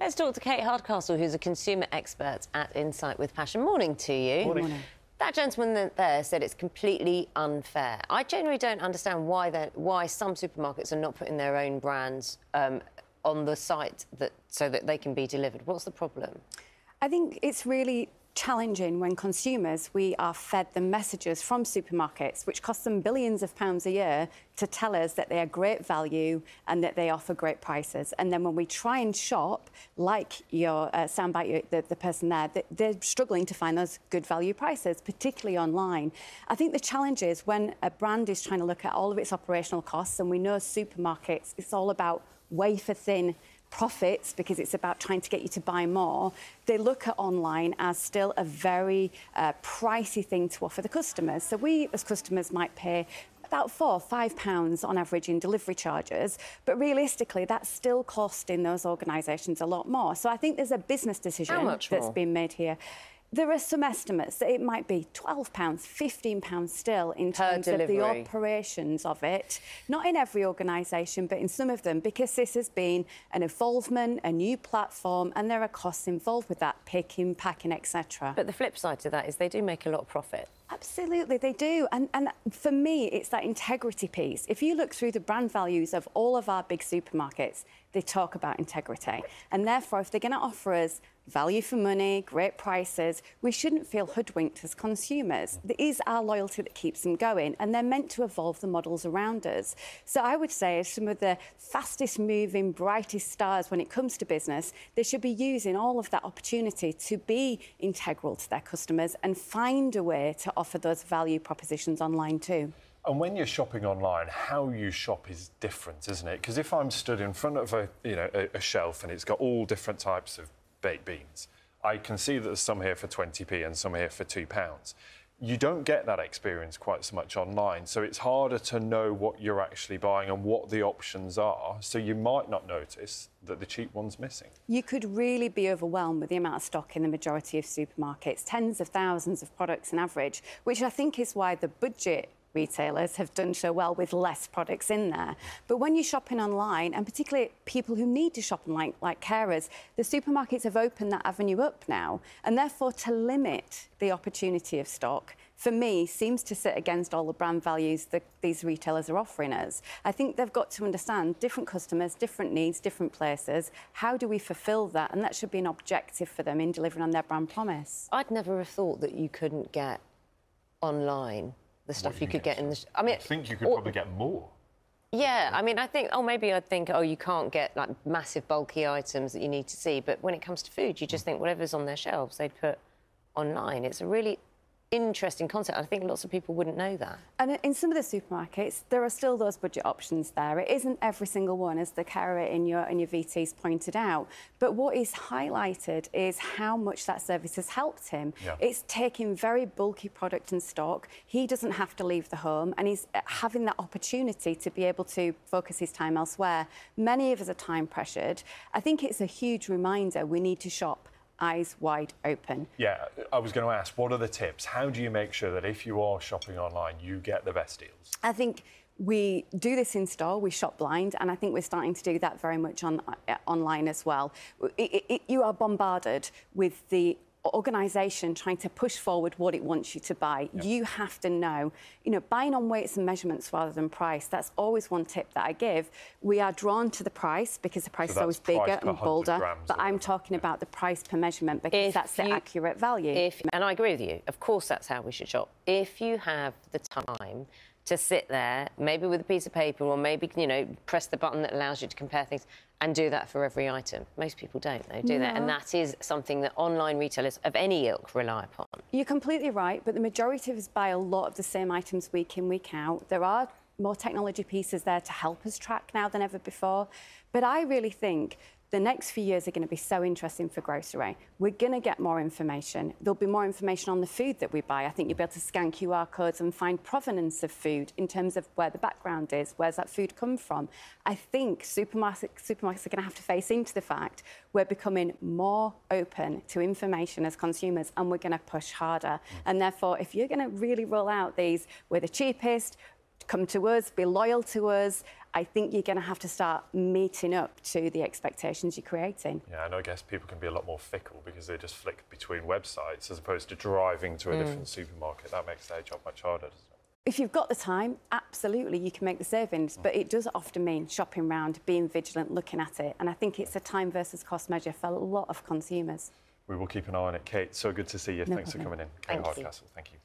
Let's talk to Kate Hardcastle, who's a consumer expert at Insight with Passion. Morning to you. Morning. That gentleman there said it's completely unfair. I genuinely don't understand why some supermarkets are not putting their own brands on the site so that they can be delivered. What's the problem? I think it's really challenging when consumers, we are fed the messages from supermarkets, which cost them billions of pounds a year, to tell us that they are great value and that they offer great prices. And then when we try and shop, like your soundbite, the person there, they're struggling to find those good value prices, particularly online. I think the challenge is when a brand is trying to look at all of its operational costs, and we know supermarkets, it's all about wafer-thin profits because it's about trying to get you to buy more. They look at online as still a very pricey thing to offer the customers. So we, as customers, might pay about £4 or £5 on average in delivery charges, but realistically that's still costing those organisations a lot more. So I think there's a business decision that's been made here. There are some estimates that it might be £12, £15 still in terms of the operations of it. Not in every organisation, but in some of them, because this has been an involvement, a new platform, and there are costs involved with that, picking, packing, etc. But the flip side to that is they do make a lot of profit. Absolutely, they do. And for me, it's that integrity piece. If you look through the brand values of all of our big supermarkets, they talk about integrity. And therefore, if they're going to offer us value for money, great prices, we shouldn't feel hoodwinked as consumers. It is our loyalty that keeps them going, and they're meant to evolve the models around us. So I would say as some of the fastest moving, brightest stars when it comes to business, they should be using all of that opportunity to be integral to their customers and find a way to offer those value propositions online too. And when you're shopping online, how you shop is different, isn't it? Because if I'm stood in front of a shelf and it's got all different types of baked beans, I can see that there's some here for 20p and some here for £2. You don't get that experience quite so much online, so it's harder to know what you're actually buying and what the options are, so you might not notice that the cheap one's missing. You could really be overwhelmed with the amount of stock in the majority of supermarkets, tens of thousands of products on average, which I think is why the budget retailers have done so well with less products in there. But when you're shopping online, and particularly people who need to shop online, like carers, the supermarkets have opened that avenue up now, and therefore to limit the opportunity of stock, for me, seems to sit against all the brand values that these retailers are offering us. I think they've got to understand different customers, different needs, different places. How do we fulfil that? And that should be an objective for them in delivering on their brand promise. I'd never have thought that you couldn't get online the stuff you could get in the... I mean, I think you could probably get more. Yeah, I mean, I think, maybe I'd think, you can't get, like, massive, bulky items that you need to see. But when it comes to food, you just think whatever's on their shelves, they'd put online. It's a really interesting concept. I think lots of people wouldn't know that. And in some of the supermarkets, there are still those budget options there. It isn't every single one, as the carer in your VT's pointed out. But what is highlighted is how much that service has helped him. Yeah. It's taking very bulky product and stock. He doesn't have to leave the home, and he's having that opportunity to be able to focus his time elsewhere. Many of us are time pressured. I think it's a huge reminder we need to shop eyes wide open. Yeah, I was going to ask, what are the tips? How do you make sure that if you are shopping online, you get the best deals? I think we do this in store, we shop blind, and I think we're starting to do that very much online as well. You are bombarded with the organisation trying to push forward what it wants you to buy. Yep. You have to know, buying on weights and measurements rather than price. That's always one tip that I give. We are drawn to the price because the price is always bigger and bolder, but I'm talking about the price per measurement because that's the accurate value. And I agree with you. Of course, that's how we should shop. If you have the time to sit there, maybe with a piece of paper, or maybe, press the button that allows you to compare things and do that for every item. Most people don't, though, do that? And that is something that online retailers of any ilk rely upon. You're completely right, but the majority of us buy a lot of the same items week in, week out. There are more technology pieces there to help us track now than ever before. But I really think the next few years are going to be so interesting for grocery. We're going to get more information. There'll be more information on the food that we buy. I think you'll be able to scan QR codes and find provenance of food in terms of where the background is, where's that food come from. I think supermarkets are going to have to face into the fact we're becoming more open to information as consumers, and we're going to push harder. And therefore, if you're going to really roll out these, we're the cheapest, come to us, be loyal to us, I think you're going to have to start meeting up to the expectations you're creating. Yeah, and I guess people can be a lot more fickle because they just flick between websites as opposed to driving to a different supermarket. That makes their job much harder, doesn't it? If you've got the time, absolutely, you can make the savings, but it does often mean shopping round, being vigilant, looking at it, and I think it's a time versus cost measure for a lot of consumers. We will keep an eye on it. Kate, so good to see you. Thanks for coming in. Kate Hardcastle, thank you.